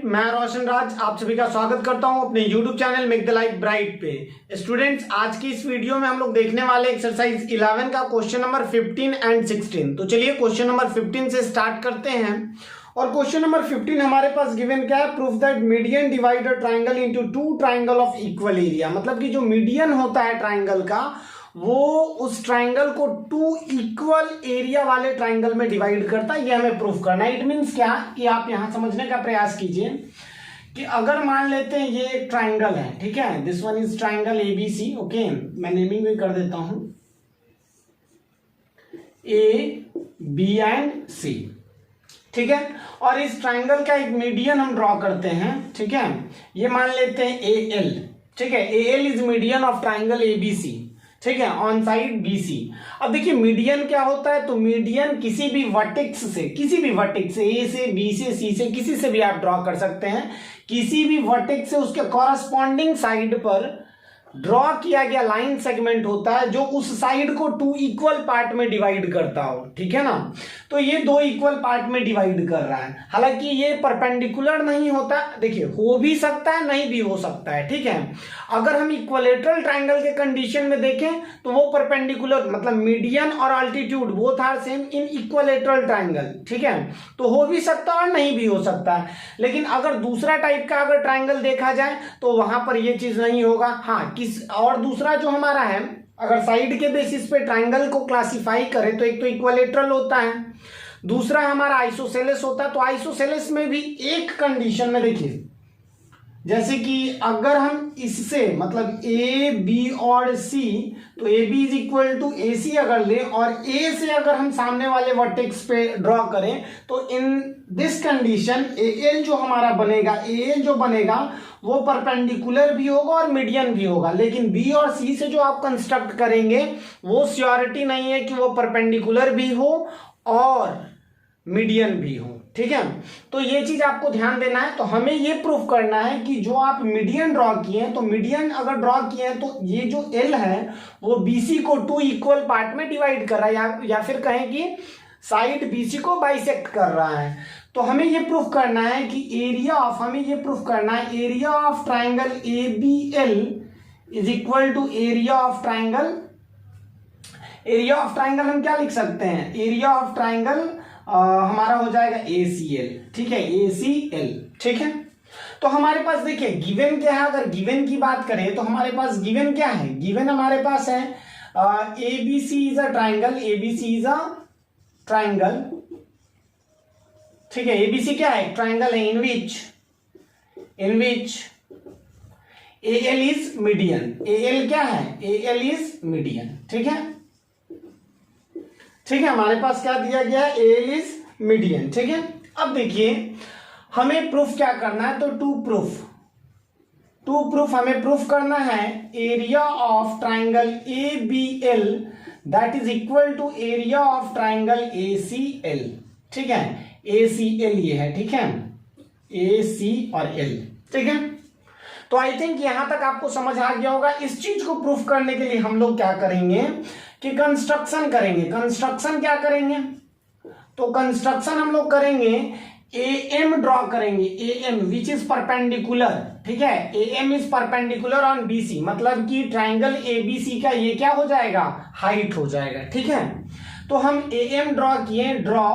Student, मैं रोशन राज आप सभी का स्वागत करता हूं अपने YouTube channel make the life bright पे। स्टूडेंट्स, आज की इस वीडियो में हम लोग देखने वाले एक्सरसाइज 11 का क्वेश्चन नंबर 15 एंड 16। तो चलिए क्वेश्चन नंबर 15 से स्टार्ट करते हैं। और क्वेश्चन नंबर 15 हमारे पास गिवन क्या है? Proof that median divide a triangle into two triangle of equal area. मतलब कि जो मीडियन होता है ट्राइंगल का, वो उस ट्राइंगल को टू इक्वल एरिया वाले ट्राइंगल में डिवाइड करता है। ये हमें प्रूफ करना है। इट मीन्स क्या कि आप यहां समझने का प्रयास कीजिए कि अगर मान लेते हैं ये एक ट्राइंगल है, ठीक है, this one is triangle ABC. Okay, मैं नेमिंग भी कर देता हूं, ए बी एंड सी, ठीक है। और इस ट्राइंगल का एक मीडियन हम ड्रॉ करते हैं, ठीक है। ये मान लेते हैं ए एल, ठीक है। A L is median of triangle ABC, ठीक है, ऑन साइड बीसी। अब देखिए मीडियन क्या होता है, तो मीडियन किसी भी वर्टेक्स से ए से बी से सी से किसी से भी आप ड्रॉ कर सकते हैं। किसी भी वर्टेक्स से उसके कॉरस्पॉन्डिंग साइड पर ड्रॉ किया गया लाइन सेगमेंट होता है जो उस साइड को टू इक्वल पार्ट में डिवाइड करता हो, ठीक है ना। तो ये दो इक्वल पार्ट में डिवाइड कर रहा है। हालांकि ये परपेंडिकुलर नहीं होता, देखिए हो भी सकता है नहीं भी हो सकता है, ठीक है। अगर हम इक्वलेटरल ट्राइंगल के कंडीशन में देखें तो वो परपेंडिकुलर, मतलब मीडियन और altitude both are same in equilateral triangle, ठीक है। तो हो भी सकता है और नहीं भी हो सकता है। लेकिन अगर दूसरा टाइप का अगर ट्राइंगल देखा जाए तो वहां पर ये चीज नहीं होगा। हाँ, और दूसरा जो हमारा है, अगर साइड के बेसिस पे ट्राइंगल को क्लासिफाई करें तो एक तो इक्विलैटरल होता है, दूसरा हमारा आइसोसेलेस होता है। तो आइसोसेलेस में भी एक कंडीशन में देखिए, जैसे कि अगर हम इससे मतलब ए बी और सी, तो A B is equal to A C अगर ले और ए से अगर हम सामने वाले वर्टेक्स पे ड्रॉ करें तो in this condition A L जो हमारा बनेगा, ए एल जो बनेगा वो परपेंडिकुलर भी होगा और मीडियन भी होगा। लेकिन बी और सी से जो आप कंस्ट्रक्ट करेंगे वो श्योरिटी नहीं है कि वो परपेंडिकुलर भी हो और मीडियन भी हो, ठीक है। तो ये चीज आपको ध्यान देना है। तो हमें ये प्रूफ करना है कि जो आप मीडियन ड्रॉ किए हैं, तो मीडियन अगर ड्रॉ किए हैं तो ये जो एल है वो बीसी को टू इक्वल पार्ट में डिवाइड कर रहा है, या फिर कहें कि साइड बीसी को बाइसेक्ट कर रहा है। तो हमें ये प्रूफ करना है कि area of triangle A B L is equal to area of triangle. Area of triangle हम क्या लिख सकते हैं? एरिया ऑफ ट्राइंगल हमारा हो जाएगा ACL, ठीक है, ACL, ठीक है। तो हमारे पास देखिए गिवन क्या है। अगर गिवन की बात करें तो हमारे पास गिवन क्या है? गिवन हमारे पास है ABC is a triangle, ABC is a triangle, ठीक है। ABC क्या है? ट्राइंगल है इन विच AL इज मीडियन। AL क्या है? AL इज मीडियन, ठीक है, ठीक है। हमारे पास क्या दिया गया है? AL इज मीडियन, ठीक है। अब देखिए हमें प्रूफ क्या करना है, तो टू प्रूफ हमें प्रूफ करना है area of triangle ABL that is equal to area of triangle ACL, ठीक है। ACL ये है, ठीक है, AC और L, ठीक है। तो आई थिंक यहां तक आपको समझ आ गया होगा। इस चीज को प्रूफ करने के लिए हम लोग क्या करेंगे कि कंस्ट्रक्शन करेंगे। कंस्ट्रक्शन क्या करेंगे? तो कंस्ट्रक्शन हम लोग करेंगे, AM ड्रॉ करेंगे, AM विच इज परपेंडिकुलर, ठीक है। AM is perpendicular on BC, मतलब कि ट्राइंगल ABC का ये क्या हो जाएगा? हाइट हो जाएगा, ठीक है। तो हम AM ड्रॉ किए, draw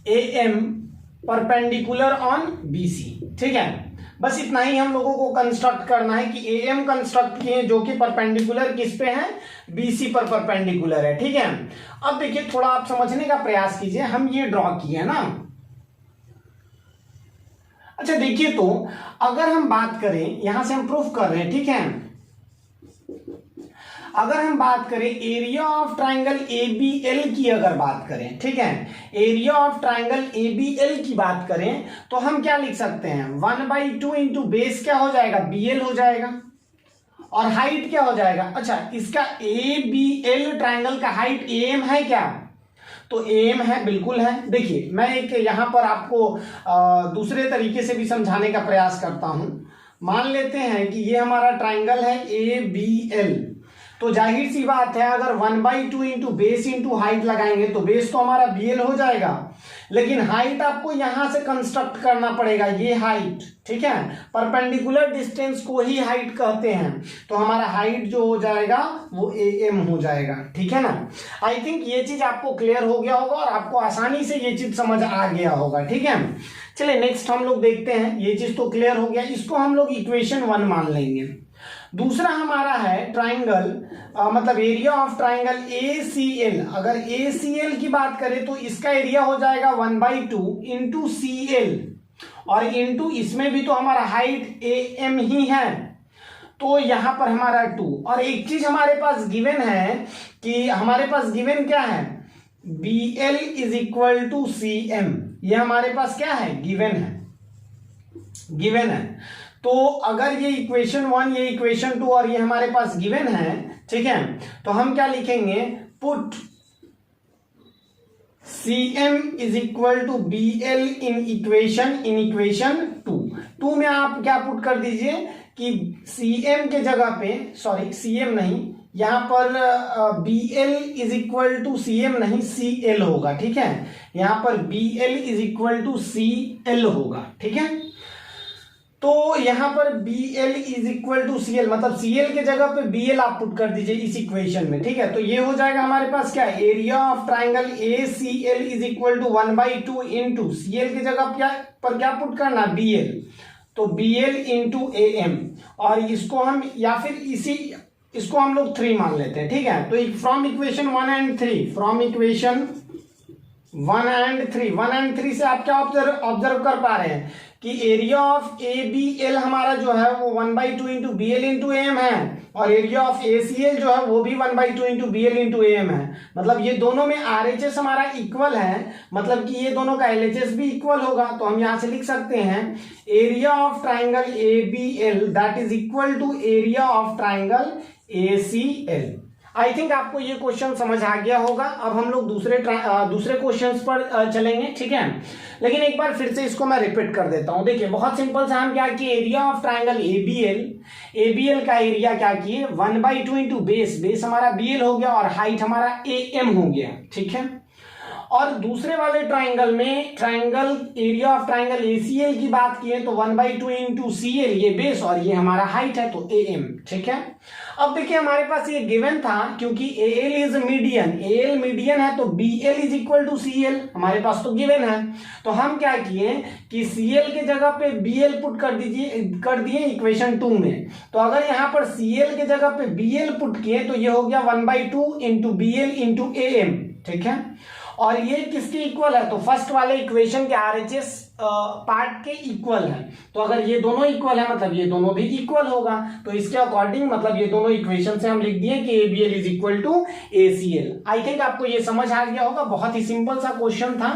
AM perpendicular on BC, ठीक है। बस इतना ही हम लोगों को कंस्ट्रक्ट करना है कि AM कंस्ट्रक्ट किए जो कि परपेंडिकुलर किस पे है? BC पर परपेंडिकुलर है, ठीक है। अब देखिए थोड़ा आप समझने का प्रयास कीजिए। हम ये ड्रॉ किए ना, अच्छा देखिए, तो अगर हम बात करें, यहां से हम प्रूफ कर रहे हैं, ठीक है। अगर हम बात करें एरिया ऑफ ट्राइंगल ABL की अगर बात करें, ठीक है, एरिया ऑफ ट्राइंगल ABL की बात करें तो हम क्या लिख सकते हैं? 1/2 इंटू बेस क्या हो जाएगा? BL हो जाएगा, और हाइट क्या हो जाएगा? अच्छा, इसका ABL ट्राइंगल का हाइट AM है क्या? तो AM है, बिल्कुल है। देखिए मैं एक यहां पर आपको दूसरे तरीके से भी समझाने का प्रयास करता हूं। मान लेते हैं कि ये हमारा ट्राइंगल है ABL, तो जाहिर सी बात है अगर 1/2 इंटू बेस इंटू हाइट लगाएंगे तो बेस तो हमारा BL हो जाएगा, लेकिन हाइट आपको यहां से कंस्ट्रक्ट करना पड़ेगा, ये हाइट, ठीक है, परपेंडिकुलर डिस्टेंस को ही हाइट कहते हैं। तो हमारा हाइट जो हो जाएगा वो AM हो जाएगा, ठीक है ना। आई थिंक ये चीज आपको क्लियर हो गया होगा और आपको आसानी से ये चीज समझ आ गया होगा, ठीक है। चलिए नेक्स्ट हम लोग देखते हैं, ये चीज तो क्लियर हो गया, इसको हम लोग इक्वेशन 1 मान लेंगे। दूसरा हमारा है ट्राइंगल, मतलब एरिया ऑफ ट्राइंगल ACL। अगर ACL की बात करें तो इसका एरिया हो जाएगा 1/2 इंटू CL, और इंटू इसमें भी तो हमारा हाइट AM ही है, तो यहां पर हमारा 2। और एक चीज हमारे पास गिवन है कि हमारे पास गिवन क्या है, BL is equal to CM। ये हमारे पास क्या है, गिवन है, गिवन है। तो अगर ये इक्वेशन 1, ये इक्वेशन 2 और ये हमारे पास गिवन है, ठीक है, तो हम क्या लिखेंगे, put CM is equal to BL in equation 2 में आप क्या पुट कर दीजिए कि CM के जगह पे, सॉरी CM नहीं, यहां पर BL is equal to CM नहीं, CL होगा, ठीक है। यहां पर BL is equal to CL होगा, ठीक है। तो यहां पर BL is equal to CL, मतलब CL के जगह पे BL आप पुट कर दीजिए इस इक्वेशन में, ठीक है। तो ये हो जाएगा हमारे पास क्या, area of triangle ACL is equal to 1/2 into CL की जगह क्या पुट करना, BL, तो BL इंटू AM, और इसको हम या फिर इसको हम लोग 3 मान लेते हैं, ठीक है। तो from equation 1 and 3, from equation 1 and 3 से आप क्या ऑब्जर्व कर पा रहे हैं कि एरिया ऑफ ABL हमारा जो है वो 1/2 इंटू BL इंटू AM है, और एरिया ऑफ ACL जो है वो भी 1/2 इंटू BL इंटू AM है। मतलब ये दोनों में RHS हमारा इक्वल है, मतलब कि ये दोनों का LHS भी इक्वल होगा। तो हम यहां से लिख सकते हैं area of triangle ABL that is equal to area of triangle ACL। I think आपको ये क्वेश्चन समझ आ गया होगा। अब हम लोग दूसरे क्वेश्चंस पर चलेंगे, ठीक है। लेकिन एक बार फिर से इसको मैं रिपीट कर देता हूं। देखिए बहुत सिंपल सा, हम क्या किए, एरिया ऑफ ट्राइंगल ABL का एरिया क्या किए, 1/2 इंटू बेस हमारा BL हो गया और हाइट हमारा AM हो गया, ठीक है। और दूसरे वाले ट्राइंगल में triangle area of triangle ACL की बात की है तो 1/2 इंटू CL, ये बेस और ये हमारा हाइट है, तो AM, ठीक है। अब देखिए हमारे पास ये गिवन था, क्योंकि AL इज मीडियन है, तो BL is equal to CL हमारे पास तो गिवन है। तो हम क्या किए कि CL के जगह पे BL पुट कर दिए इक्वेशन 2 में। तो अगर यहाँ पर CL के जगह पे BL पुट किए तो ये हो गया 1/2 इंटू BL इंटू AM, ठीक है। और ये किसके इक्वल है, तो फर्स्ट वाले इक्वेशन के RHS पार्ट के इक्वल है। तो अगर ये दोनों इक्वल है मतलब ये दोनों भी इक्वल होगा। तो इसके अकॉर्डिंग मतलब ये दोनों इक्वेशन से हम लिख दिए कि ABL is equal to ACL। I think आपको ये समझ आ गया होगा, बहुत ही सिंपल सा क्वेश्चन था,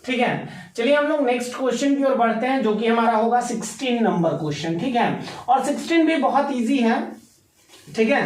ठीक है। चलिए हम लोग नेक्स्ट क्वेश्चन की ओर बढ़ते हैं, जो कि हमारा होगा 16 नंबर क्वेश्चन, ठीक है। और 16 भी बहुत ईजी है, ठीक है।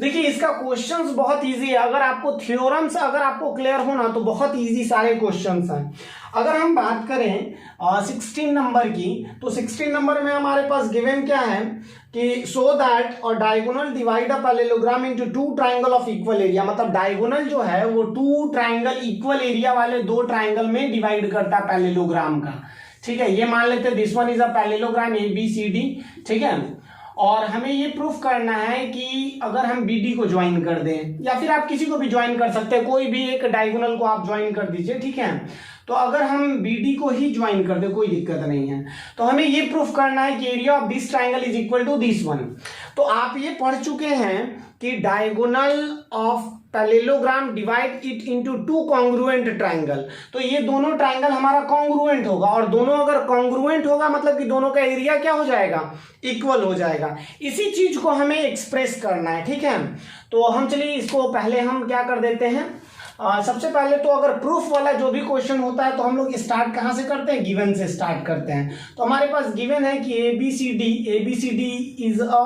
देखिए इसका क्वेश्चंस बहुत इजी है, अगर आपको थ्योरम्स अगर आपको क्लियर होना तो बहुत इजी सारे क्वेश्चंस हैं। अगर हम बात करें 16 नंबर की, तो 16 नंबर में हमारे पास गिवन क्या है कि सो दैट और diagonal divide a parallelogram into 2 triangle of equal area. मतलब डायगोनल जो है वो 2 ट्राइंगल इक्वल एरिया वाले 2 ट्राइंगल में डिवाइड करता है पैरेललोग्राम का, ठीक है। ये मान लेते हैं this one is a parallelogram ABCD, ठीक है। और हमें ये प्रूफ करना है कि अगर हम BD को ज्वाइन कर दें, या फिर आप किसी को भी ज्वाइन कर सकते हैं, कोई भी एक डायगोनल को आप ज्वाइन कर दीजिए, ठीक है। तो अगर हम BD को ही ज्वाइन कर दे कोई दिक्कत नहीं है। तो हमें ये प्रूफ करना है कि area of this triangle is equal to this one. तो आप ये पढ़ चुके हैं कि diagonal of parallelogram divide it into 2 congruent triangle. तो ये दोनों ट्राइंगल हमारा कॉन्ग्रुएंट होगा, और दोनों अगर कॉन्ग्रुएंट होगा मतलब कि दोनों का एरिया क्या हो जाएगा, इक्वल हो जाएगा। इसी चीज को हमें एक्सप्रेस करना है, ठीक है। तो हम चलिए इसको पहले हम क्या कर देते हैं, सबसे पहले तो अगर प्रूफ वाला जो भी क्वेश्चन होता है तो हम लोग स्टार्ट कहां से करते हैं, गिवन से स्टार्ट करते हैं। तो हमारे पास गिवन है कि ABCD is a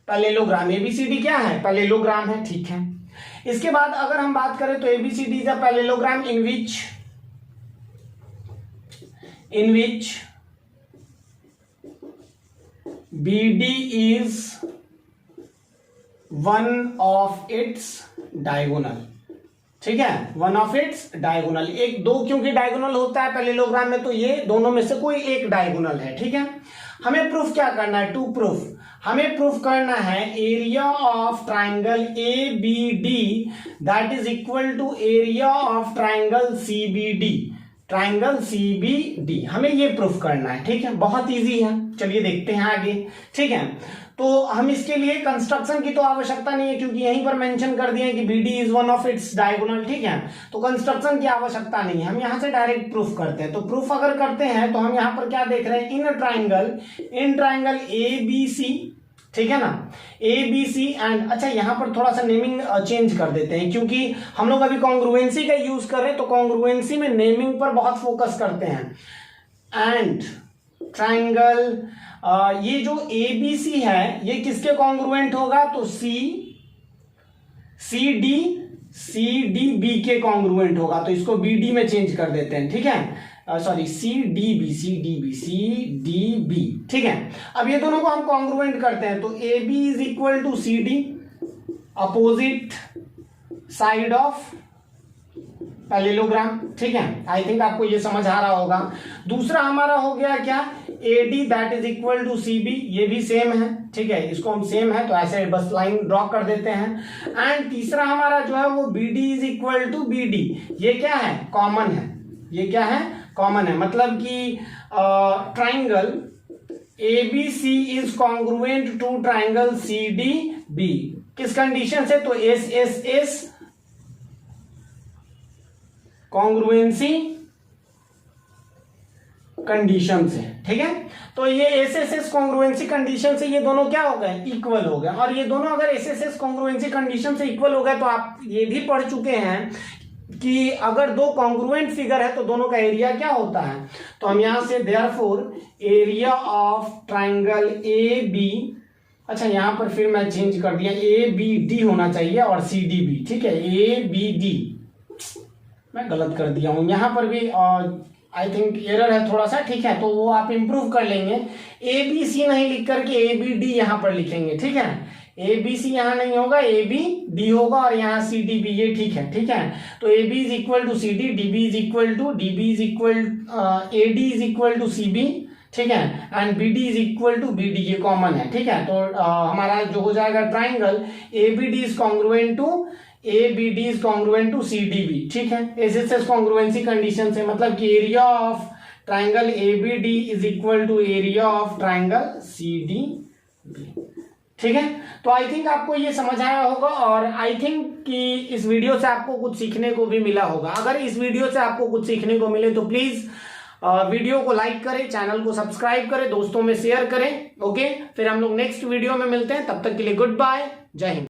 parallelogram. ABCD क्या है, पैरेललोग्राम है, ठीक है। इसके बाद अगर हम बात करें तो ABCD is a parallelogram in which BD is one of its diagonal, ठीक है, वन ऑफ इट्स डायगोनल, एक दो क्योंकि डायगोनल होता है पैरेललोग्राम में, तो ये दोनों में से कोई एक डायगोनल है। ठीक है, हमें प्रूफ क्या करना है, टू प्रूफ, हमें प्रूफ करना है area of triangle A B D that is equal to area of triangle C B D, triangle C B D, हमें ये प्रूफ करना है। ठीक है, बहुत इजी है, चलिए देखते हैं आगे। ठीक है, तो हम इसके लिए कंस्ट्रक्शन की तो आवश्यकता नहीं है क्योंकि यहीं पर मेंशन कर दिया है कि BD is one of its diagonal. ठीक है, तो कंस्ट्रक्शन की आवश्यकता नहीं है, हम यहां से डायरेक्ट प्रूफ करते हैं। तो प्रूफ अगर करते हैं तो हम यहां पर क्या देख रहे हैं, इन ट्राइंगल ABC, ठीक है ना, ABC एंड, अच्छा यहां पर थोड़ा सा नेमिंग चेंज कर देते हैं क्योंकि हम लोग अभी कॉन्ग्रुएंसी का यूज कर रहे हैं, तो कॉन्ग्रुएंसी में नेमिंग पर बहुत फोकस करते हैं। एंड ट्राइंगल ये जो ABC है ये किसके कॉन्ग्रुएंट होगा, तो CDB के कॉन्ग्रुएंट होगा, तो इसको BD में चेंज कर देते हैं। ठीक है, सॉरी CDB, ठीक है। अब ये दोनों को हम कॉन्ग्रुएंट करते हैं, तो AB is equal to CD, opposite side of parallelogram. ठीक है, आई थिंक आपको ये समझ आ रहा होगा। दूसरा हमारा हो गया क्या, AD that is equal to CB, ये भी सेम है। ठीक है, इसको हम सेम है तो ऐसे बस लाइन ड्रॉ कर देते हैं। एंड तीसरा हमारा जो है वो BD is equal to BD, ये क्या है, कॉमन है, ये क्या है, कॉमन है, मतलब कि triangle ABC is congruent to triangle CDB, किस कंडीशन से, तो SSS कॉन्ग्रुएंसी कंडीशन से। ठीक है, तो ये SSS कॉन्ग्रुएंसी कंडीशन से ये दोनों क्या हो गए, इक्वल हो गए। और ये दोनों अगर SSS कॉन्ग्रुएंसी कंडीशन से इक्वल हो गए तो आप ये भी पढ़ चुके हैं कि अगर दो कॉन्ग्रुएंट फिगर है तो दोनों का एरिया क्या होता है। तो हम यहां से therefore area of triangle AB, अच्छा यहां पर फिर मैं चेंज कर दिया, ABD होना चाहिए और CDB। ठीक है, ABD मैं गलत कर दिया हूं, यहां पर भी आई थिंक एरर है थोड़ा सा। ठीक है, तो वो आप इंप्रूव कर लेंगे, ABC नहीं लिख करके ABD यहां पर लिखेंगे। ठीक है, ABC यहां नहीं होगा, ABD होगा और यहां CDB, ये ठीक है। ठीक है, तो AB is equal to CD, DB is equal to DB is equal AD is equal to CB। ठीक है, and BD is equal to BD, ये कॉमन है। ठीक है, तो हमारा जो हो जाएगा triangle ABD is congruent to CDB। ठीक है, SSS कॉन्ग्रुएंसी कंडीशन से, मतलब कि area of triangle ABD is equal to area of triangle CDB। ठीक है, तो आई थिंक आपको ये समझ आया होगा और आई थिंक कि इस वीडियो से आपको कुछ सीखने को भी मिला होगा। अगर इस वीडियो से आपको कुछ सीखने को मिले तो प्लीज वीडियो को लाइक करें, चैनल को सब्सक्राइब करें, दोस्तों में शेयर करें। ओके, फिर हम लोग नेक्स्ट वीडियो में मिलते हैं, तब तक के लिए गुड बाय, जय हिंद।